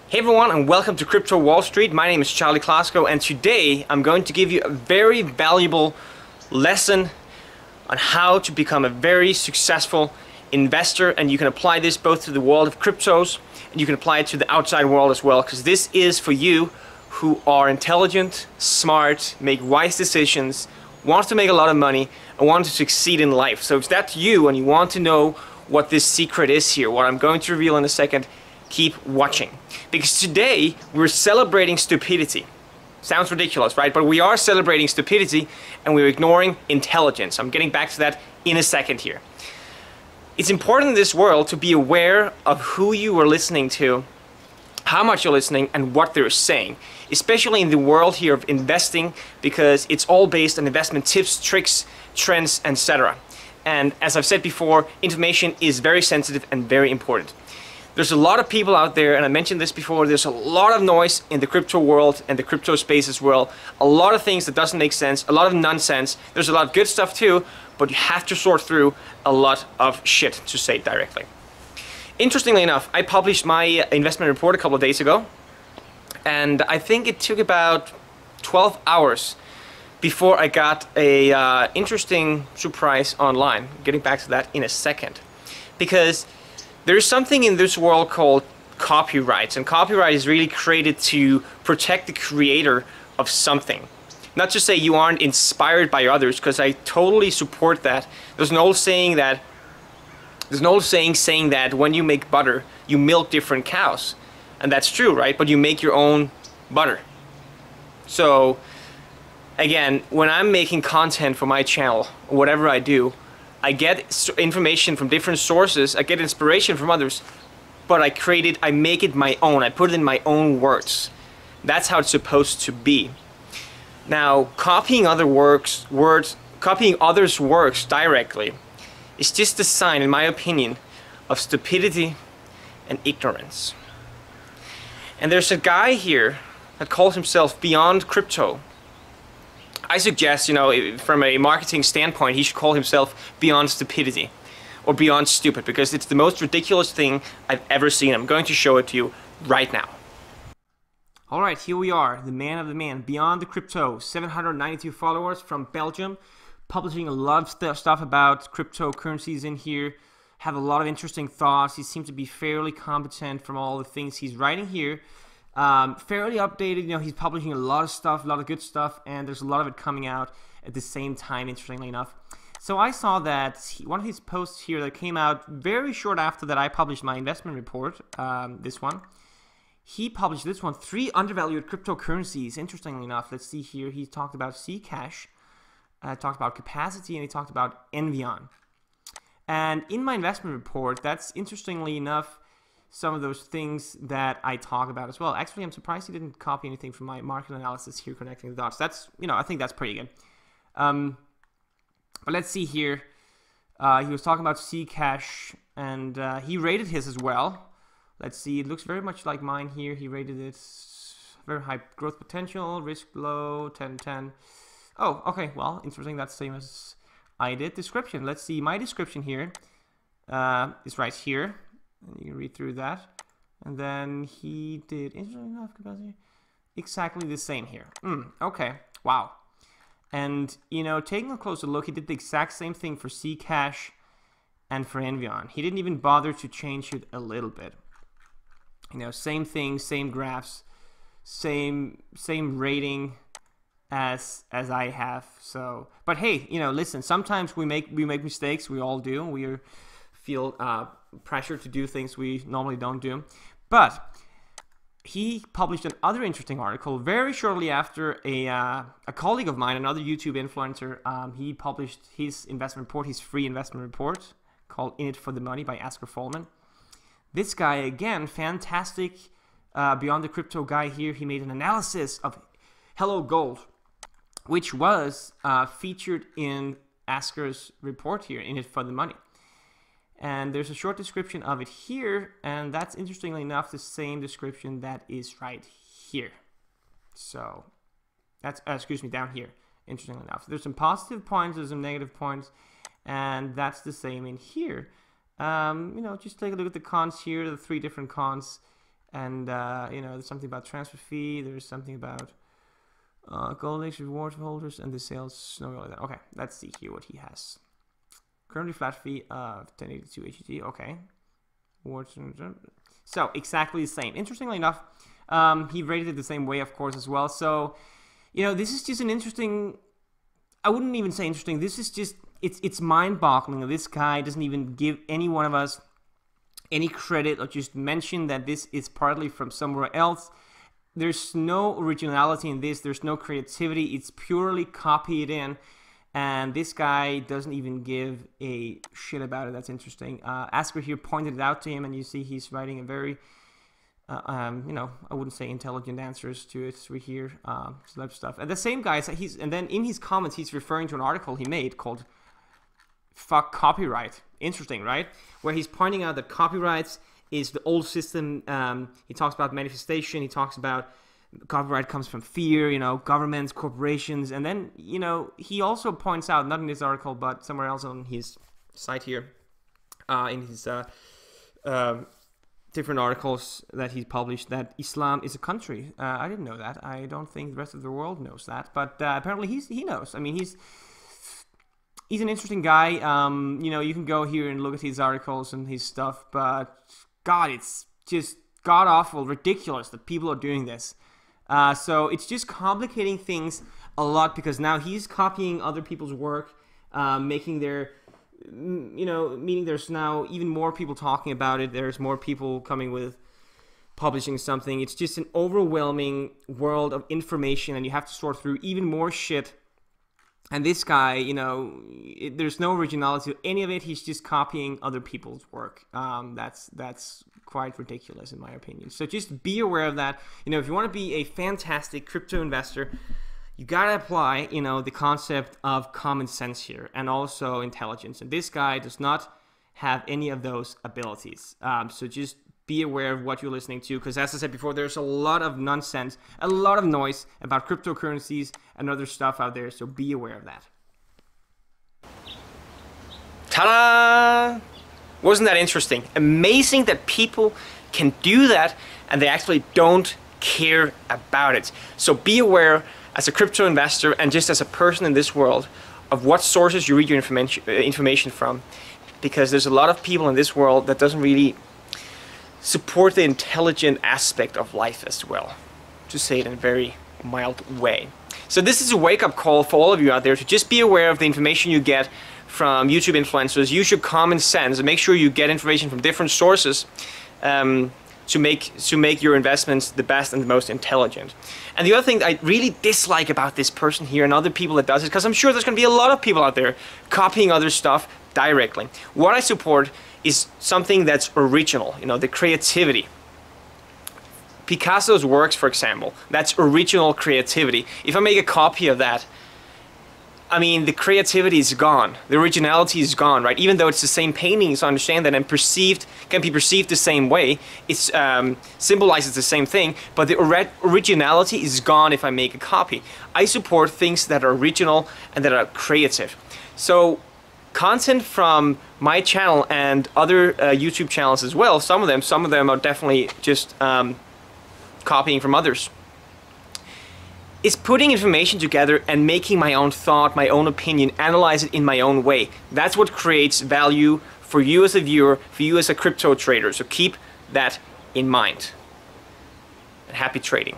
Hey everyone, and welcome to Crypto Wall Street. My name is Charlie Klasko, and today I'm going to give you a very valuable lesson on how to become a very successful investor. And you can apply this both to the world of cryptos and you can apply it to the outside world as well, because this is for you who are intelligent, smart, make wise decisions, want to make a lot of money, and want to succeed in life. So if that's you and you want to know what this secret is here, what I'm going to reveal in a second, keep watching. Because today we're celebrating stupidity. Sounds ridiculous, right? But we are celebrating stupidity and we're ignoring intelligence. I'm getting back to that in a second here. It's important in this world to be aware of who you are listening to, how much you're listening, and what they're saying. Especially in the world here of investing, because it's all based on investment tips, tricks, trends, etc. And as I've said before, information is very sensitive and very important. There's a lot of people out there, and I mentioned this before, there's a lot of noise in the crypto world and the crypto space as well. A lot of things that doesn't make sense, a lot of nonsense. There's a lot of good stuff too, but you have to sort through a lot of shit, to say it directly. Interestingly enough, I published my investment report a couple of days ago, and I think it took about 12 hours before I got a interesting surprise online. Getting back to that in a second. Because there's something in this world called copyrights, and copyright is really created to protect the creator of something. Not to say you aren't inspired by others, because I totally support that. There's an old saying saying that when you make butter, you milk different cows. And that's true, right? But you make your own butter. So again, when I'm making content for my channel, whatever I do, I get information from different sources, I get inspiration from others, but I make it my own, I put it in my own words. That's how it's supposed to be. Now, copying others' works directly is just a sign, in my opinion, of stupidity and ignorance. And there's a guy here that calls himself Beyond Crypto. I suggest, from a marketing standpoint, he should call himself Beyond Stupidity or Beyond Stupid, because it's the most ridiculous thing I've ever seen. I'm going to show it to you right now. Alright, here we are, the man of the man, Beyond the Crypto, 792 followers from Belgium, publishing a lot of stuff about cryptocurrencies in here, have a lot of interesting thoughts. He seems to be fairly competent from all the things he's writing here. Fairly updated, he's publishing a lot of stuff, a lot of good stuff, and there's a lot of it coming out at the same time, interestingly enough. So I saw that one of his posts here that came out very short after that I published my investment report, this one. He published this one, 3 undervalued cryptocurrencies. Interestingly enough, let's see here, he talked about Zcash, talked about Capacity, and he talked about Envion. And in my investment report, that's interestingly enough some of those things that I talk about as well. Actually, I'm surprised he didn't copy anything from my market analysis here, connecting the dots. That's, I think that's pretty good. But let's see here. He was talking about Zcash, and he rated his as well. Let's see, it looks very much like mine here. He rated it very high growth potential, risk low, 10-10. Oh, okay, well, interesting. That's the same as I did. Description, let's see. My description here is right here. And you can read through that. And then he did, interesting enough, capacity, exactly the same here. Okay, wow. And, taking a closer look, he did the exact same thing for Zcash and for Envion. He didn't even bother to change it a little bit. Same thing, same graphs, same rating as I have. So, but hey, listen, sometimes we make mistakes. We all do. We feel pressure to do things we normally don't do. But he published another interesting article very shortly after a colleague of mine, another YouTube influencer, he published his investment report, his free investment report called In It for the Money by Asker Folman. This guy, again, fantastic Beyond the Crypto guy here. He made an analysis of Hello Gold, which was featured in Asker's report here, In It for the Money. And there's a short description of it here, and that's, interestingly enough, the same description that is right here. So that's, down here, interestingly enough. There's some positive points, there's some negative points, and that's the same in here. Just take a look at the cons here, the 3 different cons, And you know, there's something about transfer fee. There's something about golden age reward holders and the sales snow like that. Okay, let's see here what he has. Currently flat fee of 1082 HET. Okay. So exactly the same. Interestingly enough, he rated it the same way, of course, as well. So, you know, this is just an interesting. I wouldn't even say interesting. This is just it's mind-boggling. This guy doesn't even give any one of us any credit or just mention that this is partly from somewhere else. There's no originality in this. There's no creativity. It's purely copied in. And this guy doesn't even give a shit about it. That's interesting. Asker here pointed it out to him, and you see he's writing a very, you know, I wouldn't say intelligent answers to it. We hear some stuff. And the same guy, and then in his comments, he's referring to an article he made called "Fuck Copyright." Interesting, right? Where he's pointing out that copyrights is the old system. He talks about manifestation. He talks about copyright comes from fear, you know, governments, corporations, and then, you know, he also points out, not in this article, but somewhere else on his site here, in his different articles that he's published, that Islam is a country. I didn't know that. I don't think the rest of the world knows that, but apparently he knows. I mean, he's an interesting guy. You know, you can go here and look at his articles and his stuff, but God, it's just god-awful, ridiculous that people are doing this. So it's just complicating things a lot, because now he's copying other people's work, making their, you know, meaning there's now even more people talking about it. There's more people coming with publishing something. It's just an overwhelming world of information, and you have to sort through even more shit. And this guy, you know, there's no originality to any of it. He's just copying other people's work. That's quite ridiculous in my opinion. So just be aware of that. You know, if you want to be a fantastic crypto investor, you gotta apply, you know, the concept of common sense here, and also intelligence. And this guy does not have any of those abilities. So just be aware of what you're listening to, because as I said before, there's a lot of nonsense, a lot of noise about cryptocurrencies and other stuff out there, so be aware of that. Ta-da! Wasn't that interesting? Amazing that people can do that and they actually don't care about it. So be aware as a crypto investor and just as a person in this world of what sources you read your information from, because there's a lot of people in this world that doesn't really support the intelligent aspect of life as well, to say it in a very mild way. So this is a wake-up call for all of you out there to just be aware of the information you get from YouTube influencers. Use your common sense and make sure you get information from different sources to make your investments the best and the most intelligent. And the other thing I really dislike about this person here and other people that does it, because I'm sure there's going to be a lot of people out there copying other stuff directly. What I support is something that's original, you know, the creativity. Picasso's works, for example, that's original creativity. If I make a copy of that, I mean, the creativity is gone. The originality is gone, right? Even though it's the same paintings, I understand that, and can be perceived the same way. It symbolizes the same thing, but the originality is gone if I make a copy. I support things that are original and that are creative. So content from my channel and other YouTube channels as well, some of them are definitely just copying from others, is putting information together and making my own thought, my own opinion, analyze it in my own way. That's what creates value for you as a viewer, for you as a crypto trader. So keep that in mind. And happy trading.